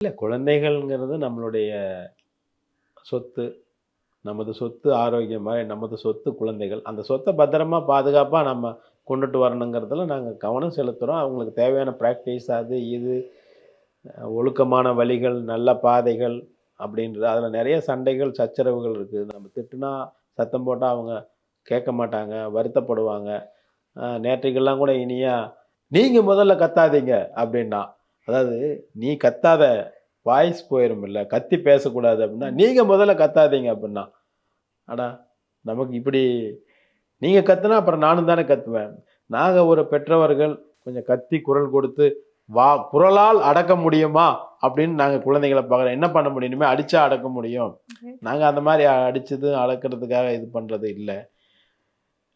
இல்ல குழந்தைகள்ங்கிறது நம்மளுடைய சொத்து. நமது சொத்து ஆரோக்கியமா நமது சொத்து குழந்தைகள். அந்த சொத்த பத்திரமா, பாதுகாப்பா நம்ம கொண்டுட்டு வரணுங்கிறதுல நாங்க கவனம் செலுத்துறோம். அவங்களுக்கு தேவையான பிராக்டிஸ் அது, இது ஒழுக்கமான வழிகள், நல்ல பாதைகள் அப்படின்றது. அதில நெறைய சண்டைகள், சச்சரவுகள் இருக்குது. நம்ம திட்டுனா, சத்தம் போட்டா அவங்க கேட்க மாட்டாங்க, வருத்தப்படுவாங்க. நேற்றைக்கெல்லாம் கூட இனியா, "நீங்க முதல்ல கத்தாதீங்க" அப்படின்னான். அதாவது, "நீ கத்தாத, வாய்ஸ் போயிரும்ல்ல, கத்தி பேசக்கூடாது" அப்படின்னா, "நீங்க முதல்ல கத்தாதீங்க" அப்படின்னான். அட! நமக்கு இப்படி நீங்க கத்துனா அப்புறம் நானும் தானே கத்துவேன். நாங்க ஒரு பெற்றவர்கள் கொஞ்சம் கத்தி குரல் கொடுத்து, குரலால் அடக்க முடியுமா? அப்படின்னு நாங்க குழந்தைகள பார்க்குறோம். என்ன பண்ண முடியும்? இனிமே அடிச்சா அடக்க முடியும். நாங்க அந்த மாரி அடிச்சது, அளக்கிறதுக்காக இது பண்றது இல்ல.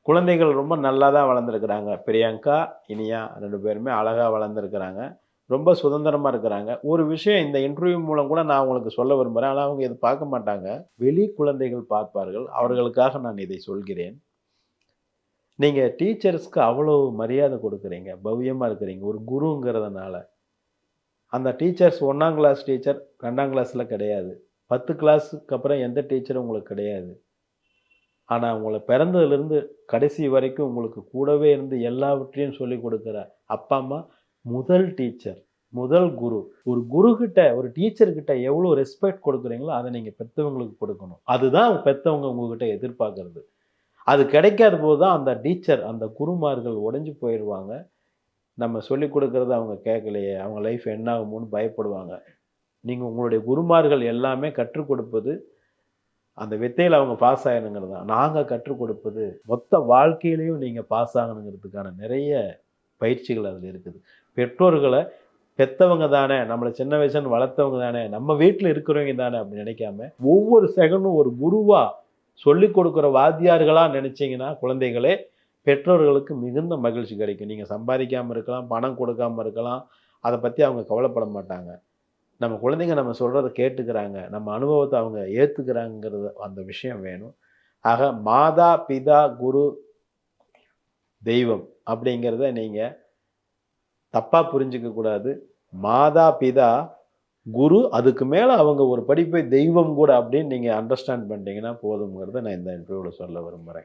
குழந்தைகள் ரொம்ப நல்லா தான் வளர்ந்துருக்கிறாங்க. பிரியங்கா, இனியா 2 பேருமே அழகா வளர்ந்துருக்கிறாங்க. ரொம்ப சுதந்திரமா இருக்கிறாங்க. ஒரு விஷயம் இந்த இன்டர்வியூ மூலம் கூட நான் உங்களுக்கு சொல்ல விரும்புறேன். ஆனா அவங்க இத பார்க்க மாட்டாங்க. வெளி குழந்தைகள் பார்ப்பார்கள். அவர்களுக்காக நான் இதை சொல்கிறேன். நீங்க டீச்சர்ஸ்க்கு அவ்வளவு மரியாதை குடுக்குறீங்க. பவ்யமா இருக்கிறீங்க. ஒரு குருங்கிறதுனால. அந்த டீச்சர்ஸ் 1ஆம் கிளாஸ் டீச்சர் 2ஆம் கிளாஸ்ல கிடையாது. 10 கிளாஸ்க்கு அப்புறம் எந்த டீச்சரும் உங்களுக்கு கிடையாது. ஆனா உங்கள பிறந்ததிலிருந்து கடைசி வரைக்கும் உங்களுக்கு கூடவே இருந்து எல்லாவற்றையும் சொல்லிக் குடுக்குற அப்பா, அம்மா முதல் டீச்சர், முதல் குரு. ஒரு குரு கிட்ட, ஒரு டீச்சர் கிட்ட எவ்வளோ ரெஸ்பெக்ட் குடுக்குறீங்களோ, அத நீங்க பெத்தவங்களுக்கு குடுக்கணும். அதுதான் பெத்தவங்க உங்ககிட்ட எதிர்பார்க்கிறது. அது கிடைக்காத போது தான் அந்த டீச்சர், அந்த குருமார்கள் உடைஞ்சு போயிருவாங்க. நம்ம சொல்லிக் குடுக்கிறத அவங்க கேட்கலையே, அவங்க லைஃப் என்ன ஆகுமோன்னு பயப்படுவாங்க. நீங்க உங்களுடைய குருமார்கள் எல்லாமே கற்றுக் கொடுப்பது, அந்த வித்தையில அவங்க பாஸ் ஆயணுங்கிறது தான். நாங்க கற்றுக் கொடுப்பது, மொத்த வாழ்க்கையிலயும் நீங்க பாஸ் ஆகணுங்கிறதுக்கான நிறைய பயிற்சிகள் அதில இருக்குது. பெற்றோர்கள பெத்தவங்க தானே, நம்மள சின்ன வயசுலருந்து வளர்த்தவங்க தானே, நம்ம வீட்ல இருக்கிறவங்க தானே அப்படின்னு நினைக்காம, ஒவ்வொரு செகண்டும் ஒரு குருவா சொல்லிக் கொடுக்கிற வாத்தியார்களா நினைச்சீங்கன்னா, குழந்தைகளே, பெற்றோர்களுக்கு மிகுந்த மகிழ்ச்சி கிடைக்கும். நீங்க சம்பாதிக்காம இருக்கலாம், பணம் கொடுக்காம இருக்கலாம். அத பத்தி அவங்க கவலைப்பட மாட்டாங்க. நம்ம குழந்தைங்க நம்ம சொல்றத கேட்டுக்கிறாங்க. நம்ம அனுபவத்த அவங்க ஏத்துக்கிறாங்கங்கிறது அந்த விஷயம் வேணும். ஆக மாதா, பிதா, குரு, தெய்வம் அப்படிங்கிறத நீங்க தப்பா புரிஞ்சுக்க கூடாது. மாதா, பிதா, குரு அதுக்கு மேல அவங்க ஒரு படி போய் தெய்வம் கூட அப்படின்னு நீங்க அண்டர்ஸ்டாண்ட் பண்ணிட்டீங்கன்னா போதும்ங்கிறத நான் இந்த இன்டர்வியூல சொல்ல விரும்புறேன்.